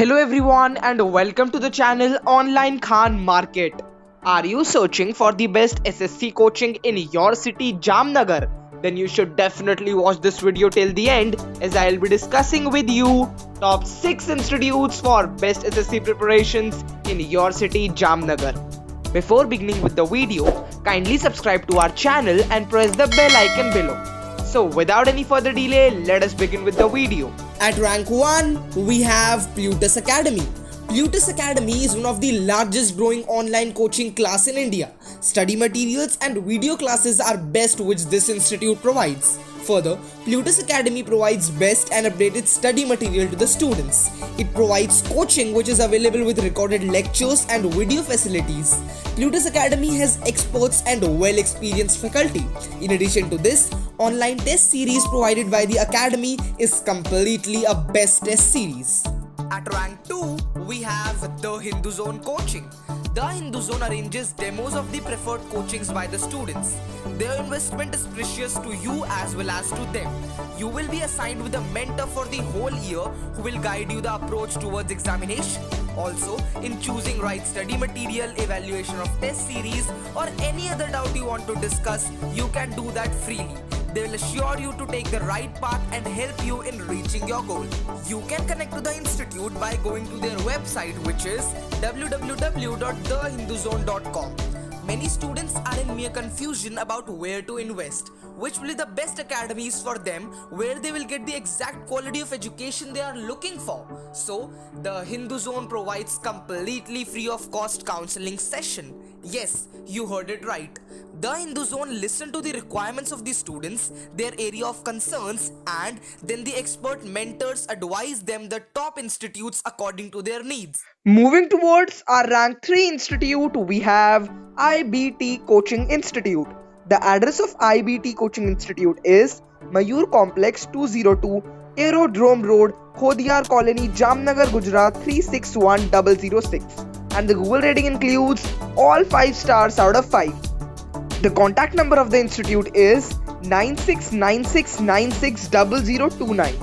Hello everyone and welcome to the channel Online Khan Market. Are you searching for the best SSC coaching in your city Jamnagar? Then you should definitely watch this video till the end as I'll be discussing with you top 6 institutes for best SSC preparations in your city Jamnagar. Before beginning with the video, kindly subscribe to our channel and press the bell icon below. So without any further delay, let us begin with the video. At rank 1, we have Plutus Academy. Plutus Academy is one of the largest growing online coaching class in India. Study materials and video classes are best which this institute provides. Further, Plutus Academy provides best and updated study material to the students. It provides coaching which is available with recorded lectures and video facilities. Plutus Academy has experts and well-experienced faculty. In addition to this, online test series provided by the Academy is completely a best test series. At rank 2, we have the Hindu Zone Coaching. The Hindu Zone arranges demos of the preferred coachings by the students. Their investment is precious to you as well as to them. You will be assigned with a mentor for the whole year who will guide you the approach towards examination. Also, in choosing right study material, evaluation of test series or any other doubt you want to discuss, you can do that freely. They will assure you to take the right path and help you in reaching your goal. You can connect to the institute by going to their website, which is www.thehinduzone.com. Many students are in mere confusion about where to invest, which will be the best academies for them, where they will get the exact quality of education they are looking for. So, the Hindu Zone provides completely free of cost counseling session. Yes, you heard it right. The Hindu Zone listen to the requirements of the students, their area of concerns, and then the expert mentors advise them the top institutes according to their needs. Moving towards our rank 3 institute, we have IBT Coaching Institute. The address of IBT Coaching Institute is Mayur Complex 202 Aerodrome Road, Khodiyar Colony, Jamnagar, Gujarat 361006, and the Google rating includes all 5 stars out of 5. The contact number of the institute is 9696960029.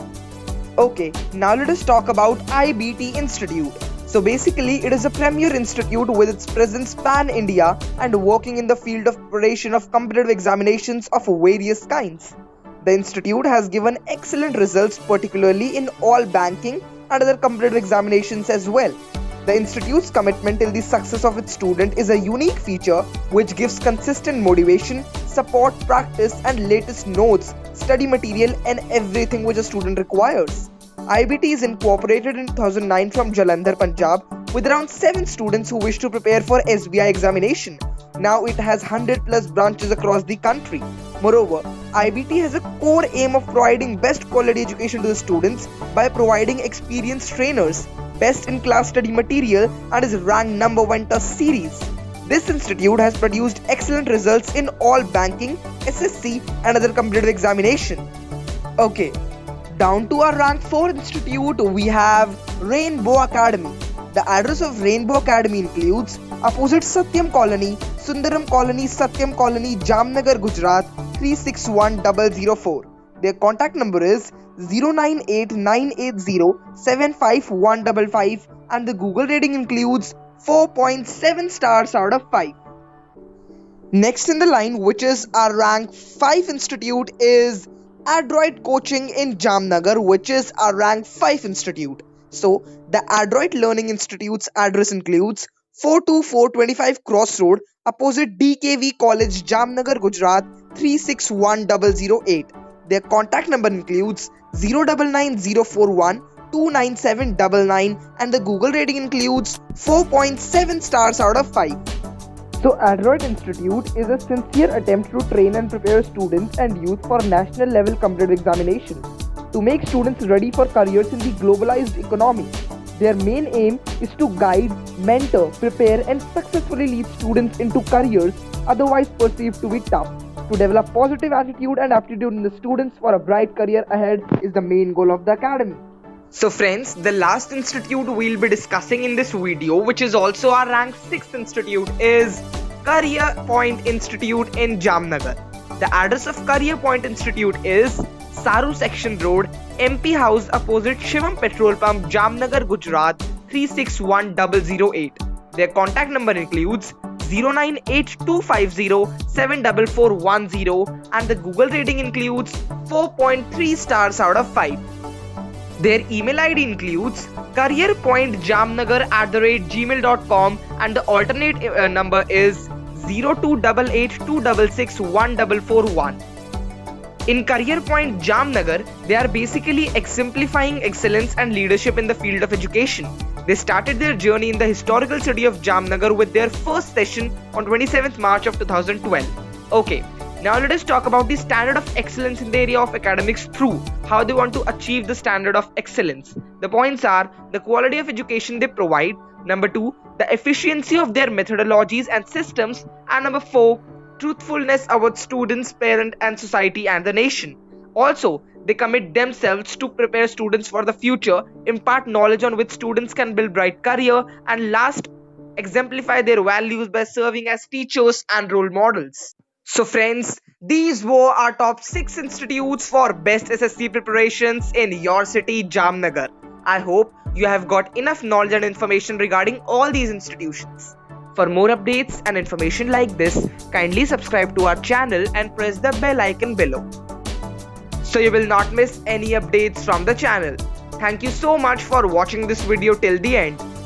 Okay, now let us talk about IBT Institute. So basically, it is a premier institute with its presence pan-India and working in the field of preparation of competitive examinations of various kinds. The institute has given excellent results, particularly in all banking and other competitive examinations as well. The institute's commitment till the success of its student is a unique feature which gives consistent motivation, support, practice and latest notes, study material and everything which a student requires. IBT is incorporated in 2009 from Jalandhar, Punjab with around 7 students who wish to prepare for SBI examination. Now it has 100 plus branches across the country. Moreover, IBT has a core aim of providing best quality education to the students by providing experienced trainers, best in class study material and is ranked number 1 test series. This institute has produced excellent results in all banking, SSC and other competitive examination. Okay, down to our rank 4 institute, we have Rainbow Academy. The address of Rainbow Academy includes opposite Satyam Colony, Sundaram Colony, Satyam Colony, Jamnagar, Gujarat 361004. Their contact number is 098980755155 and the Google rating includes 4.7 stars out of 5. Next in the line, which is our rank 5 institute, is Adroit Coaching in Jamnagar, which is our rank 5 institute. So, the Adroit Learning Institute's address includes 42425 Crossroad, opposite DKV College, Jamnagar, Gujarat 361008. Their contact number includes 099041 29799 and the Google rating includes 4.7 stars out of 5. So Adroit Institute is a sincere attempt to train and prepare students and youth for national level competitive examinations to make students ready for careers in the globalized economy. Their main aim is to guide, mentor, prepare and successfully lead students into careers otherwise perceived to be tough. To develop positive attitude and aptitude in the students for a bright career ahead is the main goal of the academy. So friends, the last institute we'll be discussing in this video, which is also our rank 6th institute, is Career Point Institute in Jamnagar. The address of Career Point Institute is Saru Section Road, MP House opposite Shivam Petrol Pump, Jamnagar, Gujarat 361008. Their contact number includes 0982507441 and the Google rating includes 4.3 stars out of 5. Their email ID includes careerpointjamnagar@gmail.com and the alternate number is 0288266141. In Career Point Jamnagar, they are basically exemplifying excellence and leadership in the field of education. They started their journey in the historical city of Jamnagar with their first session on 27th March of 2012. Okay, now let us talk about the standard of excellence in the area of academics through how they want to achieve the standard of excellence. The points are the quality of education they provide, number 2, the efficiency of their methodologies and systems, and number 4, truthfulness about students, parents, and society and the nation. Also, they commit themselves to prepare students for the future, impart knowledge on which students can build bright career, and last, exemplify their values by serving as teachers and role models. So friends, these were our top 6 institutes for best SSC preparations in your city, Jamnagar. I hope you have got enough knowledge and information regarding all these institutions. For more updates and information like this, kindly subscribe to our channel and press the bell icon below, so you will not miss any updates from the channel. Thank you so much for watching this video till the end.